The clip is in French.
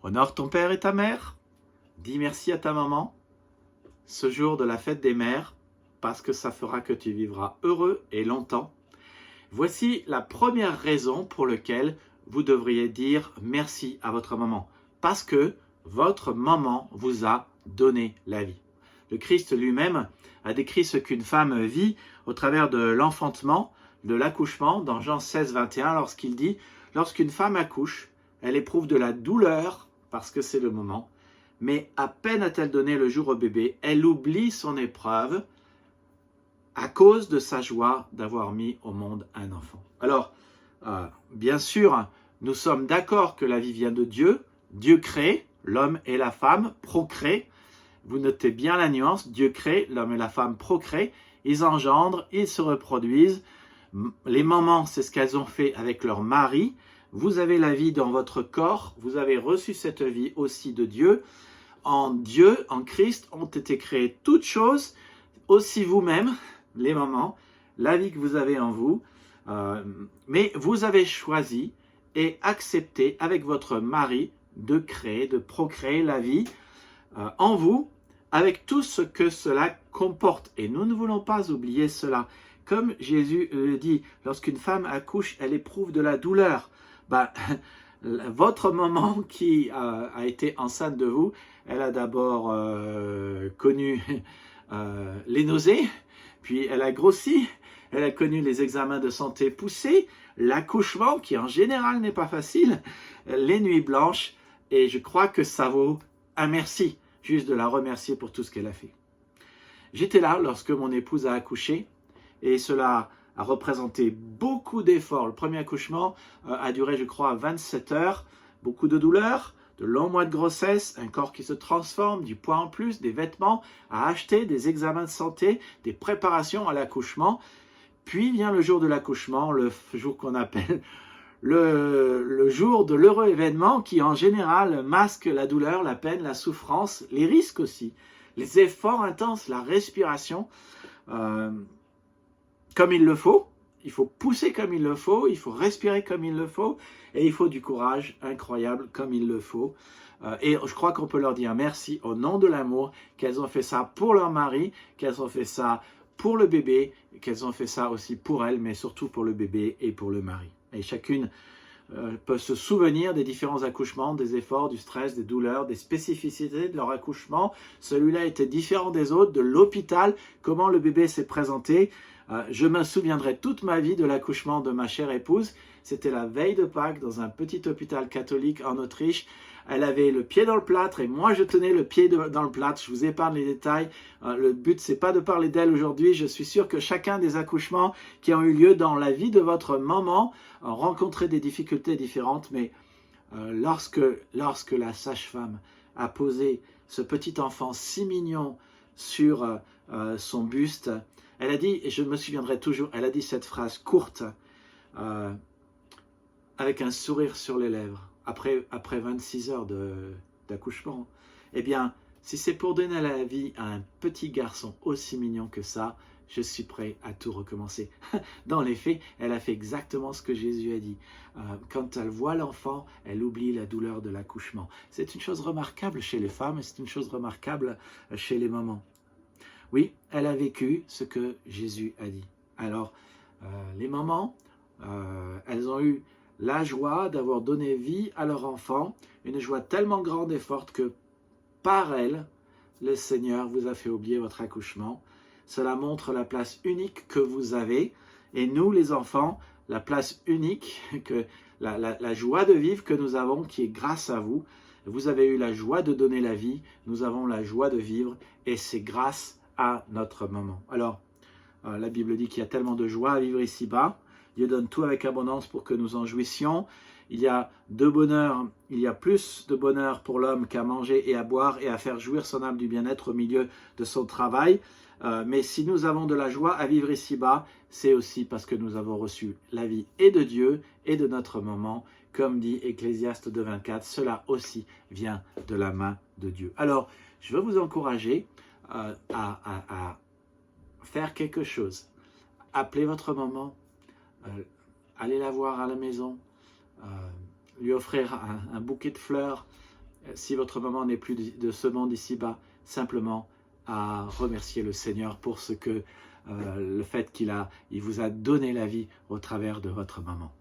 Honore ton père et ta mère. Dis merci à ta maman ce jour de la fête des mères, parce que ça fera que tu vivras heureux et longtemps. Voici la première raison pour laquelle vous devriez dire merci à votre maman. Parce que votre maman vous a donné la vie. Le Christ lui-même a décrit ce qu'une femme vit au travers de l'enfantement, de l'accouchement, dans Jean 16, 21, lorsqu'il dit « Lorsqu'une femme accouche, elle éprouve de la douleur, parce que c'est le moment, mais à peine a-t-elle donné le jour au bébé, elle oublie son épreuve à cause de sa joie d'avoir mis au monde un enfant. » Alors, bien sûr, nous sommes d'accord que la vie vient de Dieu. Dieu crée, l'homme et la femme procréent. Vous notez bien la nuance, Dieu crée, l'homme et la femme procréent. Ils engendrent, ils se reproduisent. Les mamans, c'est ce qu'elles ont fait avec leur mari. Vous avez la vie dans votre corps, vous avez reçu cette vie aussi de Dieu. En Dieu, en Christ, ont été créées toutes choses, aussi vous-même, les mamans, la vie que vous avez en vous. Mais vous avez choisi et accepté avec votre mari de créer, de procréer la vie en vous, avec tout ce que cela comporte. Et nous ne voulons pas oublier cela. Comme Jésus le dit, lorsqu'une femme accouche, elle éprouve de la douleur. Votre maman qui a été enceinte de vous, elle a d'abord connu les nausées, puis elle a grossi, elle a connu les examens de santé poussés, l'accouchement qui en général n'est pas facile, les nuits blanches, et je crois que ça vaut un merci, juste de la remercier pour tout ce qu'elle a fait. J'étais là lorsque mon épouse a accouché, et cela a représenté beaucoup d'efforts. Le premier accouchement a duré, je crois, 27 heures, beaucoup de douleurs, de longs mois de grossesse, un corps qui se transforme, du poids en plus, des vêtements à acheter, des examens de santé, des préparations à l'accouchement. Puis vient le jour de l'accouchement, le jour qu'on appelle le jour de l'heureux événement qui en général masque la douleur, la peine, la souffrance, les risques aussi, les efforts intenses, la respiration. Comme il le faut, il faut pousser comme il le faut, il faut respirer comme il le faut, et il faut du courage incroyable comme il le faut. Et je crois qu'on peut leur dire merci au nom de l'amour, qu'elles ont fait ça pour leur mari, qu'elles ont fait ça pour le bébé, qu'elles ont fait ça aussi pour elles, mais surtout pour le bébé et pour le mari. Et chacune peut se souvenir des différents accouchements, des efforts, du stress, des douleurs, des spécificités de leur accouchement. Celui-là était différent des autres, de l'hôpital, comment le bébé s'est présenté. Je me souviendrai toute ma vie de l'accouchement de ma chère épouse. C'était la veille de Pâques dans un petit hôpital catholique en Autriche. Elle avait le pied dans le plâtre et moi je tenais le pied dans le plâtre. Je vous épargne les détails. Le but c'est pas de parler d'elle aujourd'hui. Je suis sûr que chacun des accouchements qui ont eu lieu dans la vie de votre maman a rencontré des difficultés différentes. Mais lorsque la sage-femme a posé ce petit enfant si mignon sur son buste, elle a dit, et je me souviendrai toujours, elle a dit cette phrase courte, avec un sourire sur les lèvres, après 26 heures d'accouchement. Eh bien, si c'est pour donner la vie à un petit garçon aussi mignon que ça, je suis prêt à tout recommencer. Dans les faits, elle a fait exactement ce que Jésus a dit. Quand elle voit l'enfant, elle oublie la douleur de l'accouchement. C'est une chose remarquable chez les femmes et c'est une chose remarquable chez les mamans. Oui, elle a vécu ce que Jésus a dit. Alors, les mamans, elles ont eu la joie d'avoir donné vie à leur enfant, une joie tellement grande et forte que par elle, le Seigneur vous a fait oublier votre accouchement. Cela montre la place unique que vous avez, et nous, les enfants, la place unique, que la joie de vivre que nous avons, qui est grâce à vous. Vous avez eu la joie de donner la vie, nous avons la joie de vivre, et c'est grâce à notre maman. Alors, la Bible dit qu'il y a tellement de joie à vivre ici-bas. Dieu donne tout avec abondance pour que nous en jouissions. Il y a plus de bonheur pour l'homme qu'à manger et à boire et à faire jouir son âme du bien-être au milieu de son travail. Mais si nous avons de la joie à vivre ici-bas, c'est aussi parce que nous avons reçu la vie et de Dieu et de notre maman. Comme dit Ecclésiaste 2,24, cela aussi vient de la main de Dieu. Alors, je veux vous encourager à faire quelque chose. Appelez votre maman, allez la voir à la maison, lui offrir un bouquet de fleurs, si votre maman n'est plus de ce monde ici-bas, simplement à remercier le Seigneur pour le fait qu'il vous a donné la vie au travers de votre maman.